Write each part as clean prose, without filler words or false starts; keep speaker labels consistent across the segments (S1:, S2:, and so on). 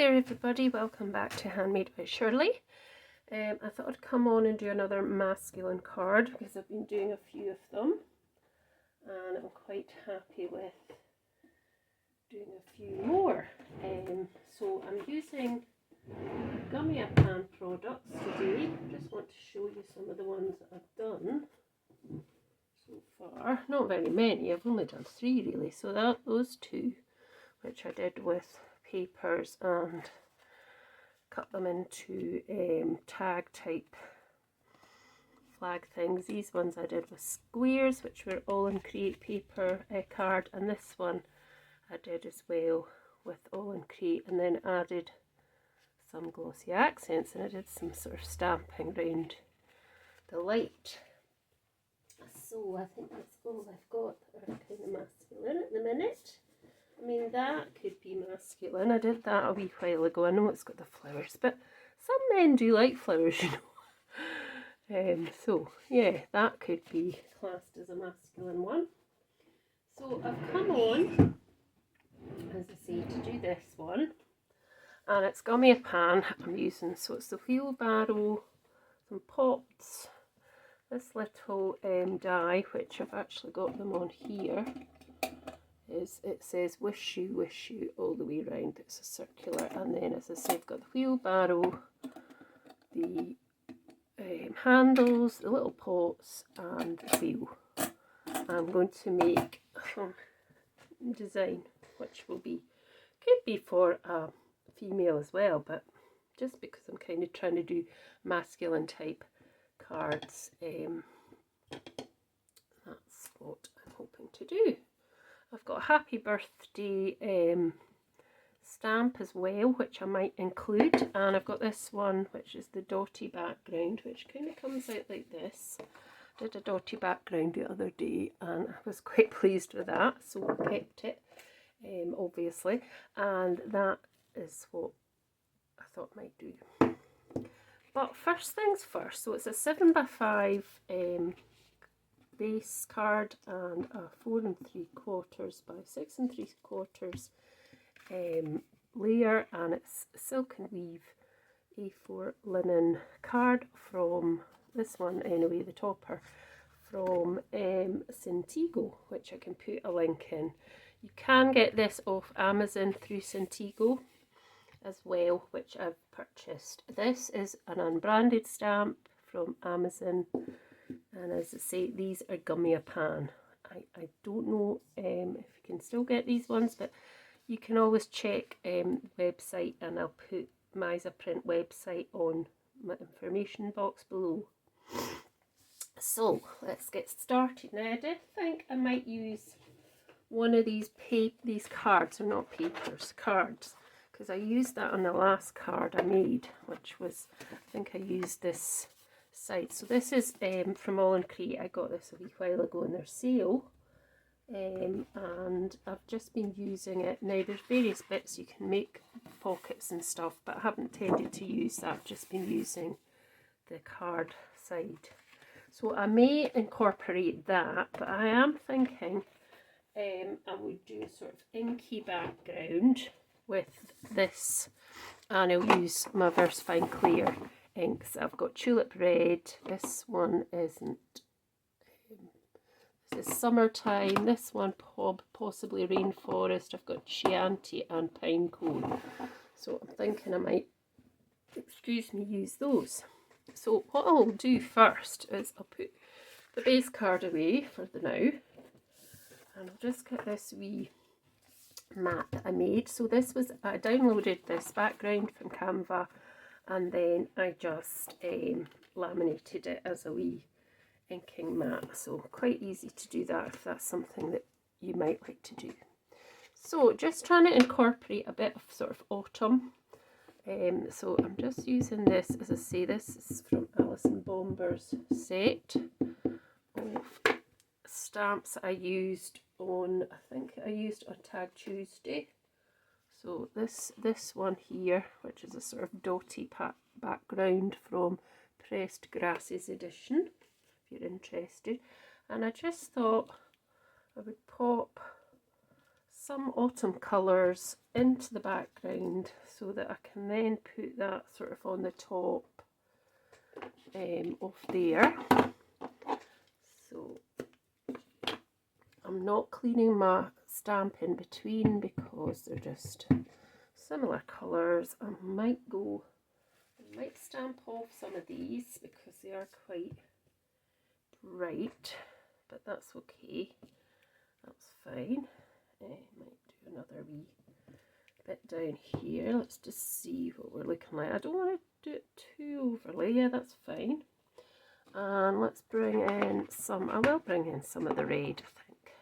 S1: there everybody, welcome back to Handmade by Shirley. I thought I'd come on and do another masculine card because I've been doing a few of them and I'm quite happy with doing a few more. So I'm using Gummy Pan products today. Just want to show you some of the ones I've done so far. Not very many, I've only done 3 really, so those 2 which I did with papers and cut them into tag type flag things. These ones I did with squares, which were all in Create paper card, and this one I did as well with all in Create, and then added some glossy accents, and I did some sort of stamping around the light. So I think that's all I've got that are kind of masculine at the minute. I mean, that could be masculine. I did that a wee while ago. I know it's got the flowers, but some men do like flowers, you know. So, yeah, that could be classed as a masculine one. So I've come on, as I say, to do this one. And it's Gummy Pan I'm using. So it's the wheelbarrow, some pots, this little die, which I've actually got them on here. It says wish you all the way round. It's a circular, and then as I said, I've got the wheelbarrow, the handles, the little pots, and the wheel. I'm going to make a design which could be for a female as well, but just because I'm kind of trying to do masculine type cards, that's what I'm hoping to do. I've got a happy birthday stamp as well, which I might include, and I've got this one which is the dotty background, which kind of comes out like this. I did a dotty background the other day and I was quite pleased with that, so I kept it, obviously, and that is what I thought might do. But first things first, so it's a 7x5 base card and a 4 3/4 by 6 3/4 layer, and it's silk and weave A4 linen card from this one anyway, the topper, from Cintigo, which I can put a link in. You can get this off Amazon through Cintigo as well, which I've purchased. This is an unbranded stamp from Amazon. And as I say, these are Gummy Pan. I don't know if you can still get these ones, but you can always check website, and I'll put Miza Print website on my information box below. So let's get started. Now I did think I might use one of these cards, or not papers, cards, because I used that on the last card I made, which was, I think I used this side. So this is from All in Create. I got this a wee while ago in their sale, and I've just been using it. Now there's various bits you can make, pockets and stuff, but I haven't tended to use that. I've just been using the card side. So I may incorporate that, but I am thinking I would do a sort of inky background with this, and I'll use my VersaFine Clear inks. I've got Tulip Red, this one isn't, this is Summertime, this one possibly Rainforest, I've got Chianti and Pinecone. So I'm thinking I might, use those. So what I'll do first is I'll put the base card away for the now, and I'll just get this wee mat that I made. So this was, I downloaded this background from Canva, and then I just laminated it as a wee inking mat. So quite easy to do that if that's something that you might like to do. So just trying to incorporate a bit of sort of autumn. So I'm just using this, as I say, this is from Alison Bomber's set of stamps I used on, I think I used on Tag Tuesday. So this one here, which is a sort of dotty background from Pressed Grasses edition, if you're interested. And I just thought I would pop some autumn colours into the background so that I can then put that sort of on the top of there. So I'm not cleaning my stamp in between because they're just similar colours. I might stamp off some of these because they are quite bright, but that's okay, that's fine. Might do another wee bit down here. Let's just see what we're looking like. I don't want to do it too overly. Yeah, that's fine. And let's bring in some, I will bring in some of the red, I think,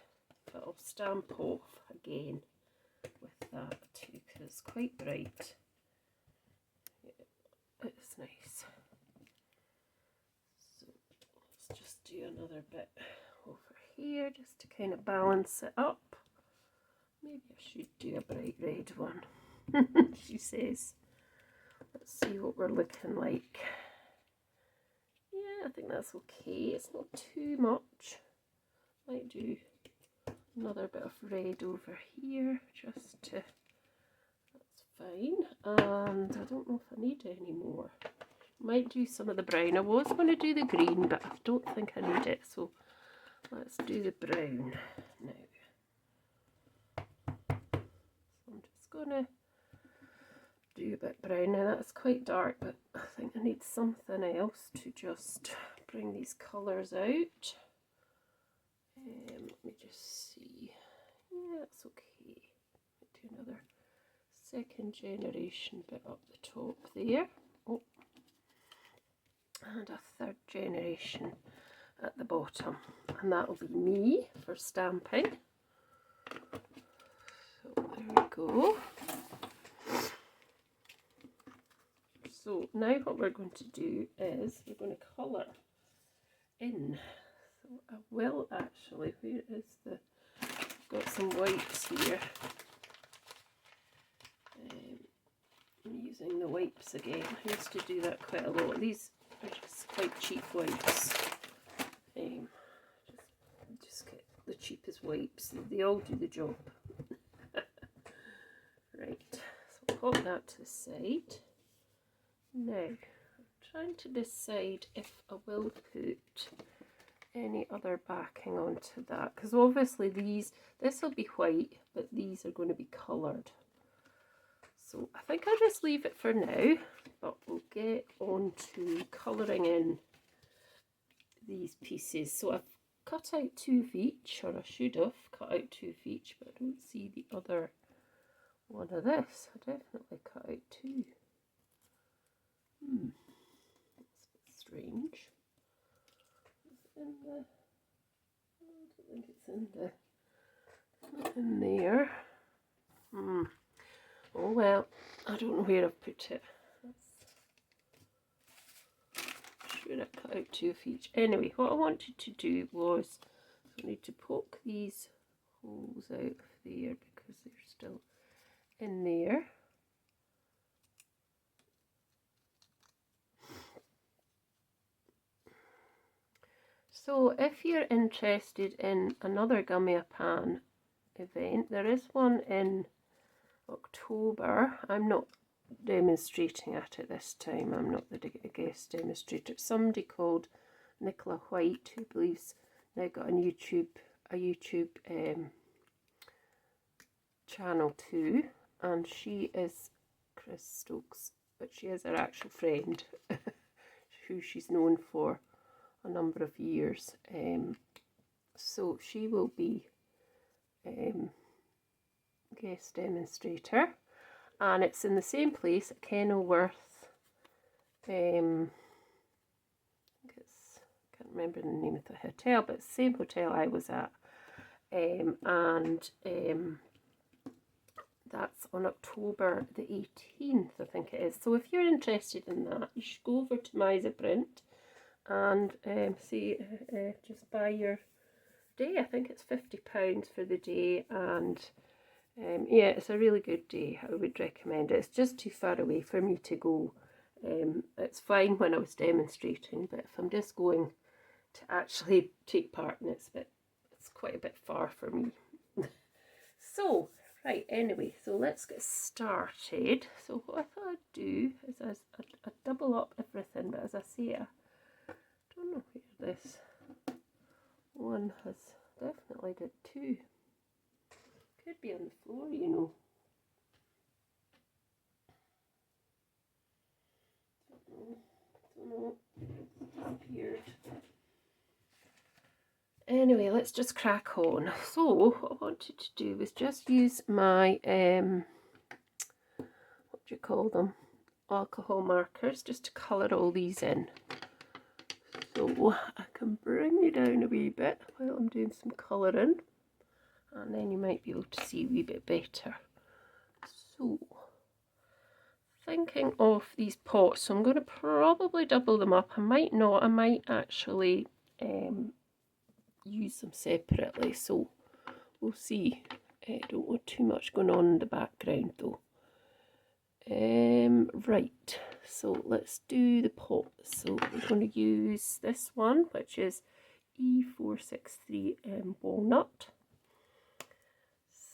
S1: but I'll stamp off again with that too because it's quite bright. Yeah, it's nice. So let's just do another bit over here just to kind of balance it up. Maybe I should do a bright red one, she says. Let's see what we're looking like. Yeah, I think that's okay. It's not too much. Might do another bit of red over here just to, that's fine. And I don't know if I need any more. Might do some of the brown. I was going to do the green, but I don't think I need it. So let's do the brown now. I'm just going to do a bit brown. Now that's quite dark, but I think I need something else to just bring these colours out. Let me just see. Yeah, that's okay. Do another second generation bit up the top there. Oh, and a third generation at the bottom. And that'll be me for stamping. So there we go. So now what we're going to do is we're going to colour in. So I will actually, where is the, I've got some whites here. I'm using the wipes again. I used to do that quite a lot. These are just quite cheap wipes. Just get the cheapest wipes. They all do the job. Right, so I'll pop that to the side. Now, I'm trying to decide if I will put any other backing onto that, because obviously this will be white, but these are going to be coloured. So I think I'll just leave it for now, but we'll get on to colouring in these pieces. So I've cut out 2 of each, or I should have cut out 2 of each, but I don't see the other one of this. I definitely cut out 2. That's a bit strange. It's in the, I don't think it's in the, not in there. Oh well, I don't know where I've put it. Should have cut out 2 of each. Anyway, what I wanted to do was, I need to poke these holes out of there because they're still in there. So if you're interested in another Gummiapan event, there is one in October. I'm not demonstrating at it this time. I'm not the guest demonstrator. Somebody called Nicola White, who believes now got a YouTube channel too, and she is Chris Stokes, but she is her actual friend who she's known for a number of years. So she will be guest demonstrator, and it's in the same place at Kenilworth. I can't remember the name of the hotel, but it's the same hotel I was at, and that's on October the 18th, I think it is. So if you're interested in that, you should go over to Miza Print and just buy your day. I think it's £50 for the day, and yeah, it's a really good day. I would recommend it. It's just too far away for me to go. It's fine when I was demonstrating, but if I'm just going to actually take part in it, it's quite a bit far for me. So, right, anyway, so let's get started. So what I thought I'd do is I'd double up everything, but as I say, I don't know where this one has definitely got two. Could be on the floor, you know. Don't know. Disappeared. Anyway, let's just crack on. So what I wanted to do was just use my what do you call them, alcohol markers, just to colour all these in. So I can bring you down a wee bit while I'm doing some colouring, and then you might be able to see a wee bit better. So thinking of these pots, so I'm going to probably double them up. I might not, I might actually use them separately, so we'll see. I don't want too much going on in the background though. Right, so let's do the pots. So we're going to use this one, which is E463 walnut.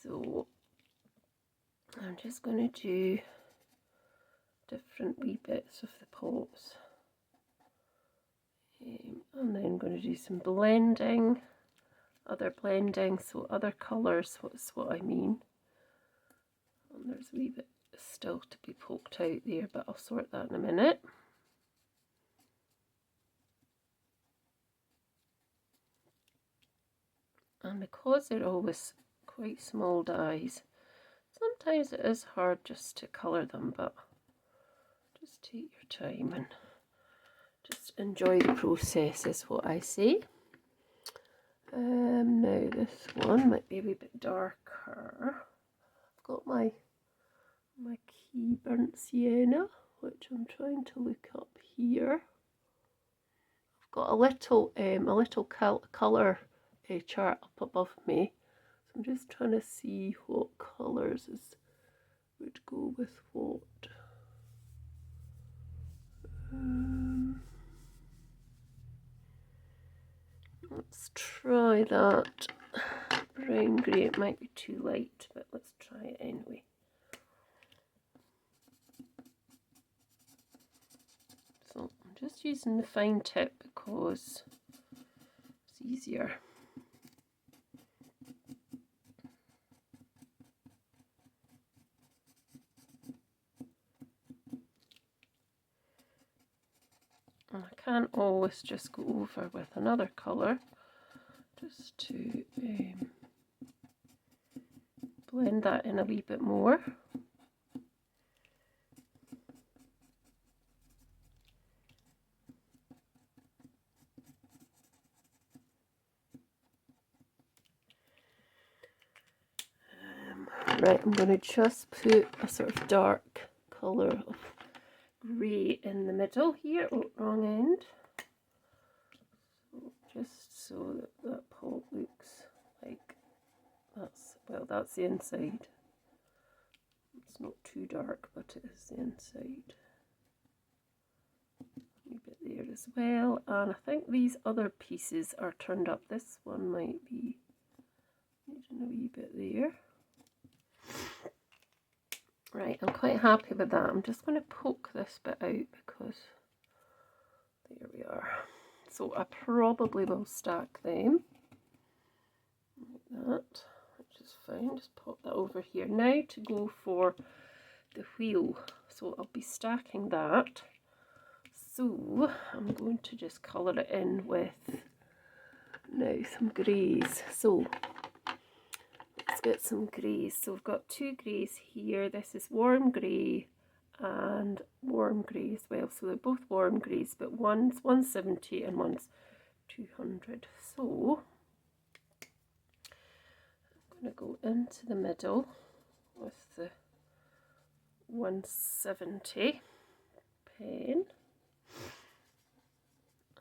S1: So I'm just going to do different wee bits of the pots, and then I'm going to do some blending, other blending, so other colours, what's what I mean. And there's a wee bit still to be poked out there, but I'll sort that in a minute. And because they're always quite small dies, sometimes it is hard just to colour them, but just take your time and just enjoy the process is what I say. Now this one might be a wee bit darker. I've got my key burnt sienna, which I'm trying to look up here. I've got a little colour chart up above me, so I'm just trying to see what colours would go with what. Let's try that. Brown grey, it might be too light, but let's try it anyway. So I'm just using the fine tip because it's easier. And I can't always just go over with another colour, just to blend that in a wee bit more. Right, I'm going to just put a sort of dark colour of grey in the middle here. Oh, wrong end. So just so that pot looks like that's the inside. It's not too dark, but it is the inside. A wee bit there as well, and I think these other pieces are turned up. This one might be needing a wee bit there. Right, I'm quite happy with that. I'm just going to poke this bit out because there we are. So I probably will stack them like that, which is fine. Just pop that over here. Now to go for the wheel. So I'll be stacking that. So I'm going to just colour it in with now some greys. So let's get some greys. So we've got two greys here. This is warm grey and warm grey as well. So they're both warm greys, but one's 170 and one's 200. So I'm going to go into the middle with the 170 pen,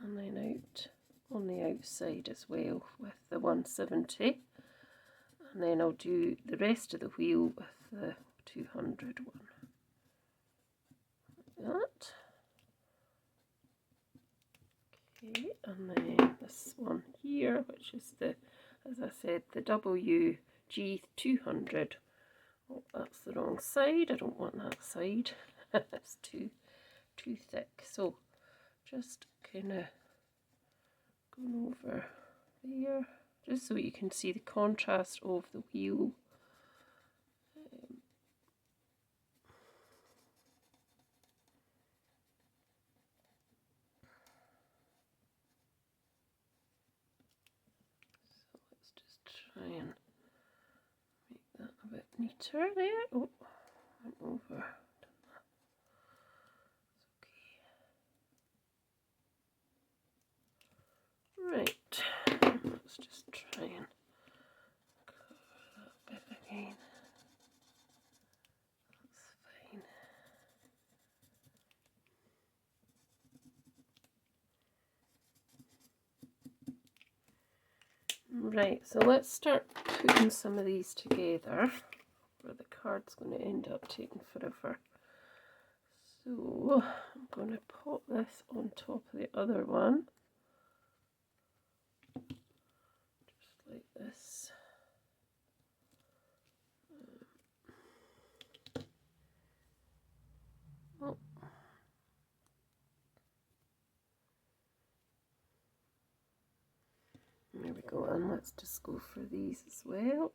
S1: and then out on the outside as well with the 170, and then I'll do the rest of the wheel with the 200 one. Like that. Okay, and then this one here, which is the, as I said, the WG G200. Oh, that's the wrong side. I don't want that side. It's too thick. So just kind of going over there, just so you can see the contrast of the wheel. So let's just try and make that a bit neater there. Oh, went over. Right, let's just try and cover that bit again. That's fine. Right, so let's start putting some of these together, or the card's going to end up taking forever. So I'm going to pop this on top of the other one, just like this. Oh. There we go, and let's just go for these as well.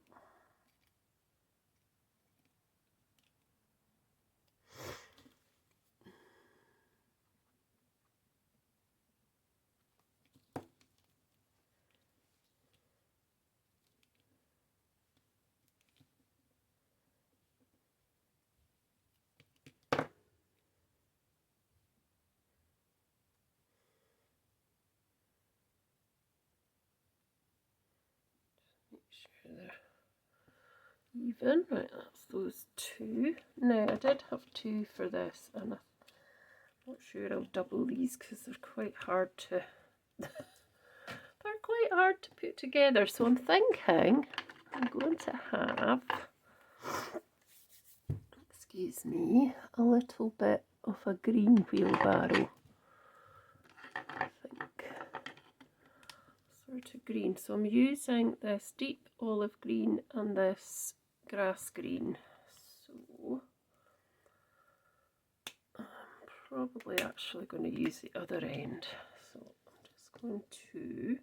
S1: Make sure they're even. Right, that's those two. Now I did have two for this, and I'm not sure I'll double these because they're quite hard to put together. So I'm thinking I'm going to have, excuse me, a little bit of a green wheelbarrow. I think sort of green. So I'm using this deep olive green and this grass green. So I'm probably actually going to use the other end. So I'm just going to,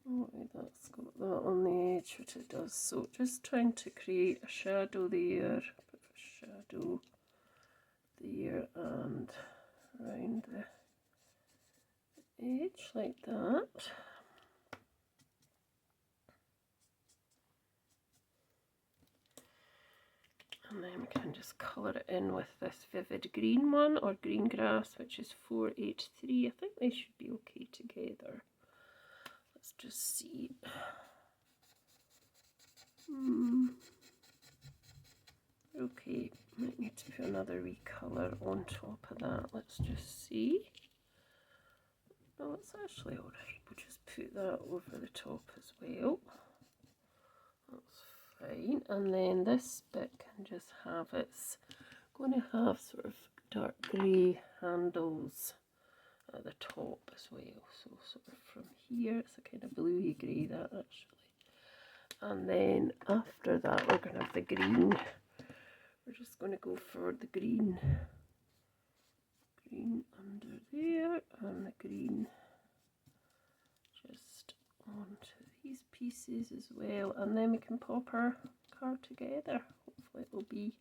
S1: oh, that's got that on the edge, which it does. So just trying to create a shadow there, a bit of a shadow there, and around the edge like that. And then we can just colour it in with this vivid green one, or green grass, which is 483. I think they should be okay together. Let's just see. Okay, might need to put another wee colour on top of that. Let's just see. No, it's actually alright. We'll just put that over the top as well. That's fine. And then this bit can just have, it's going to have sort of dark grey handles at the top as well. So sort of from here, it's a kind of bluey grey, that actually. And then after that, we're going to have the green. We're just going to go for the green under there, and the green just onto these pieces as well, and then we can pop our card together. Hopefully it will be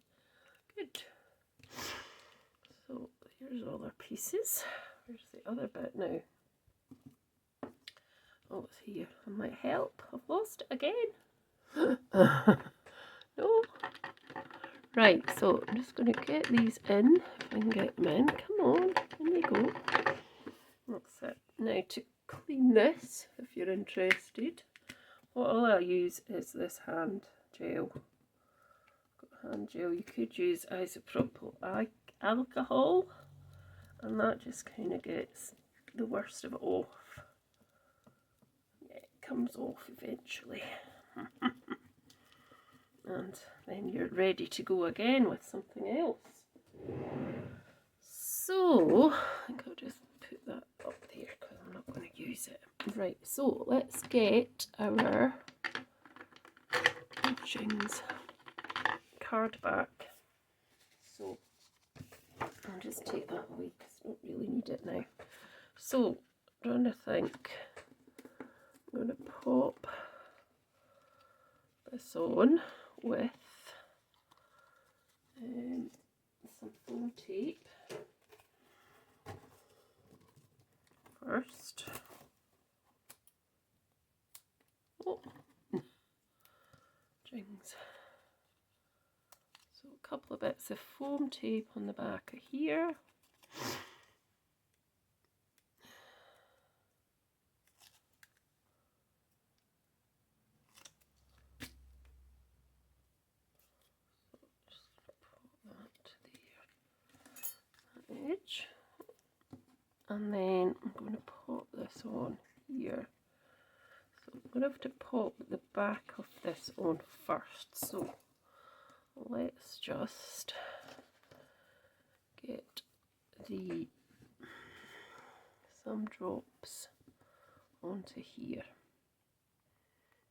S1: good. So here's all our pieces. Where's the other bit now? Oh, it's here. I might help. I've lost it again. No. Right, so I'm just going to get these in, if I can get them in. Come on, in you go. That's it. Now to clean this, if you're interested, what I'll use is this hand gel. Got hand gel. You could use isopropyl alcohol, and that just kind of gets the worst of it off. Yeah, it comes off eventually. And then you're ready to go again with something else. So I think I'll just put that up there because I'm not going to use it. Right, so let's get our Jings card back. So I'll just take that away because I don't really need it now. So I'm trying to think. I'm going to pop this on with some foam tape first. Oh, Jings. So a couple of bits of foam tape on the back of here. Edge, and then I'm going to pop this on here. So I'm going to have to pop the back of this on first. So let's just get some drops onto here.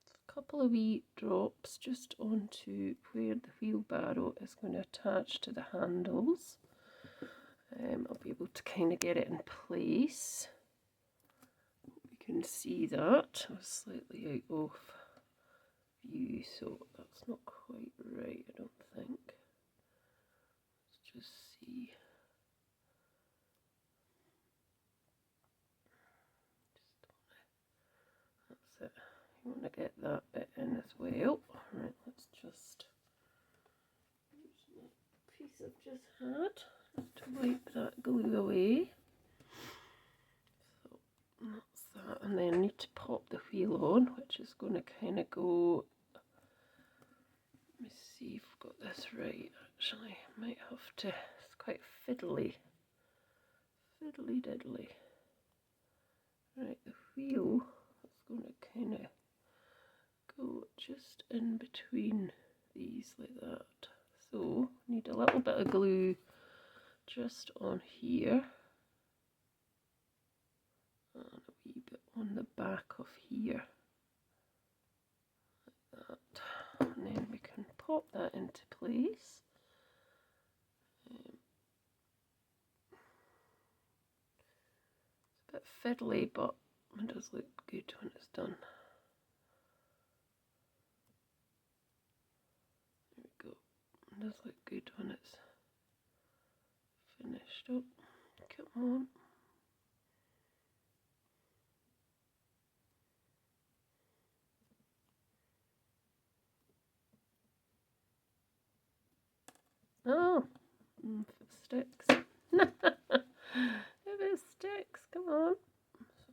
S1: So a couple of wee drops just onto where the wheelbarrow is going to attach to the handles. I'll be able to kind of get it in place. You can see that I was slightly out of view, so that's not quite right, I don't think. Let's just see. That's it. You want to get that bit in as well. Right, let's just use that piece I've just had to wipe that glue away. So that's that, and then I need to pop the wheel on, which is going to kind of go, let me see if I've got this right actually. I might have to, it's quite fiddly diddly. Right, the wheel is going to kind of go just in between these like that. So I need a little bit of glue just on here and a wee bit on the back of here like that, and then we can pop that into place. It's a bit fiddly, but it does look good when it's done. There we go. It does look good when it's finished up. Come on. Oh, if it sticks. If it sticks, come on.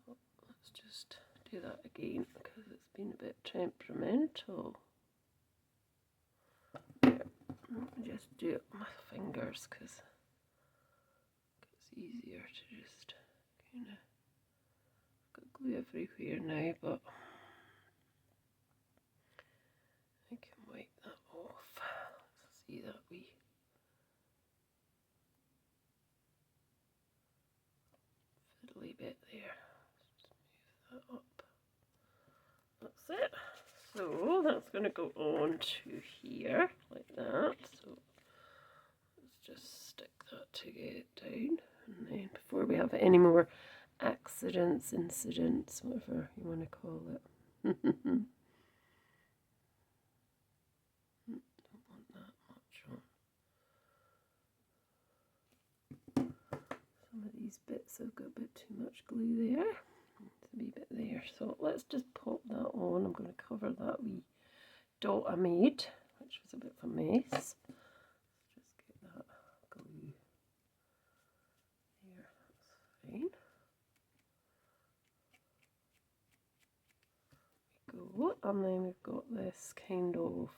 S1: So let's just do that again because it's been a bit temperamental. There. Let me just do it with my fingers because it's easier to just kind of, got glue everywhere now, but I can wipe that off. Let's see that wee fiddly bit there. Let's just move that up. That's it. So that's going to go on to here like that. So let's just stick that to get it down, and then before we have any more accidents, incidents, whatever you want to call it. Don't want that much on. Some of these bits have got a bit too much glue there. A wee bit there, so let's just pop that on. I'm going to cover that wee dot I made, which was a bit of a mess. Let's just get that glue there, that's fine. There we go, and then we've got this kind of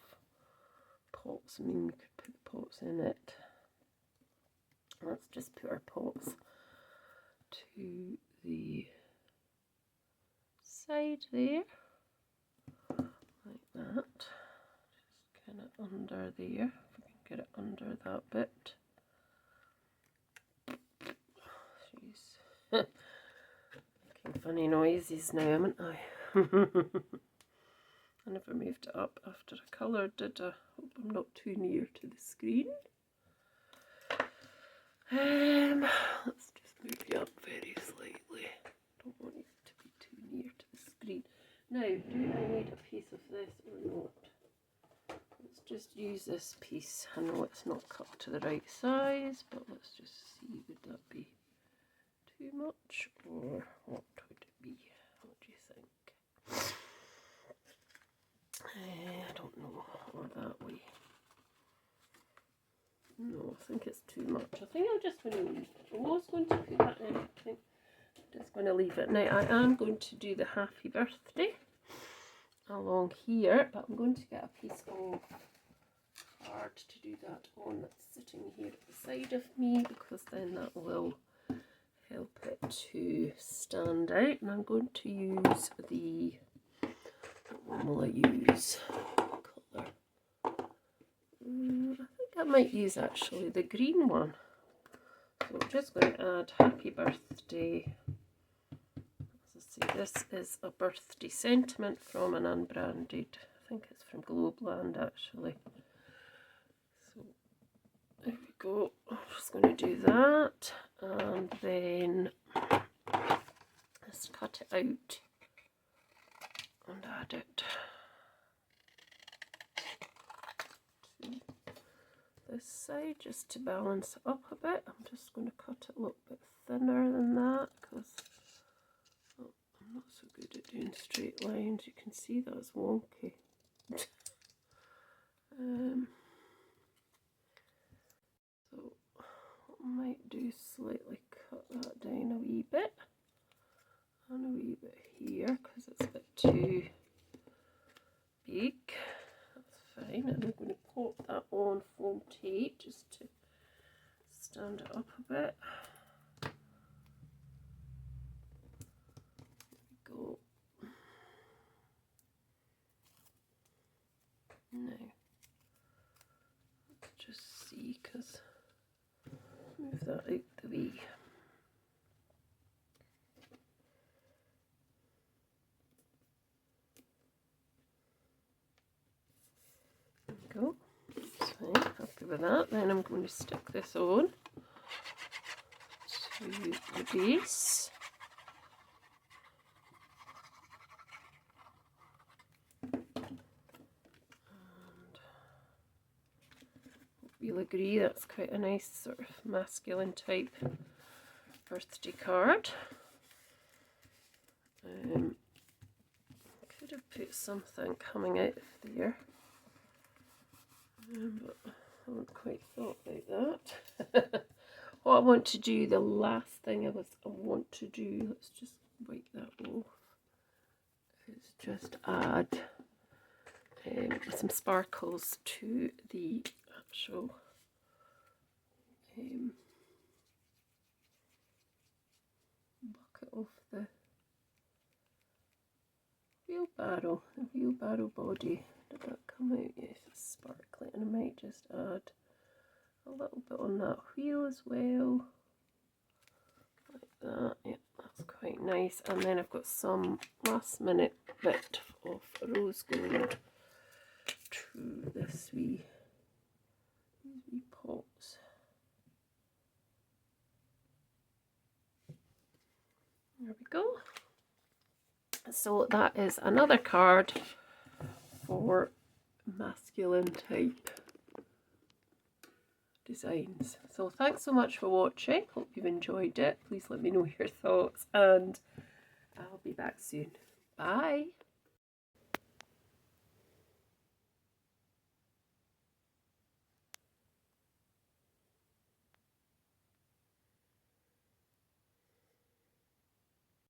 S1: pots. I mean, we could put the pots in it. Let's just put our pots to the side there, like that, just kind of under there, if we can get it under that bit. Jeez, making funny noises now, haven't I? I never moved it up after I coloured, did I? Hope I'm not too near to the screen. Let's just move you up very slightly. Don't want you to be too near to the screen. Now, do I need a piece of this or not? Let's just use this piece. I know it's not cut to the right size, but let's just see, would that be too much or what would it be? What do you think? I don't know, or that way. No, I think it's too much. I think I'm just going to leave it. I was going to put that in. I think I'm just going to leave it. Now, I am going to do the happy birthday along here, but I'm going to get a piece of card to do that on that's sitting here at the side of me, because then that will help it to stand out. And I'm going to use the, what one will I use? Colour. I think I might use actually the green one. So I'm just going to add happy birthday. As I say, this is a birthday sentiment from an unbranded, I think it's from Globland actually. So there we go. I'm just going to do that, and then let's cut it out and add it to this side just to balance it up a bit. I'm just going to cut it a little bit thinner than that because I'm not so good at doing straight lines. You can see that's wonky. So what I might do is slightly cut that down a wee bit and a wee bit here because it's a bit too big. That's fine. And I'm going to pop that on foam tape just to stand it up a bit. There we go. Now, let's just see, because move that out the way. There we go. That's fine. Happy with that. Then I'm going to stick this on to the base. You'll agree that's quite a nice sort of masculine type birthday card. Could have put something coming out of there, but I haven't quite thought about that. What I want to do, the last thing I want to do, let's just wipe that off, is just add some sparkles to the actual bucket of the wheelbarrow body. Did that come out? Yes, it's sparkly, and I might just add a little bit on that wheel as well, like that. Yeah, that's quite nice. And then I've got some last minute bit of rose gold to these wee pots. There we go. So that is another card for masculine type designs. So thanks so much for watching. Hope you've enjoyed it. Please let me know your thoughts, and I'll be back soon. Bye.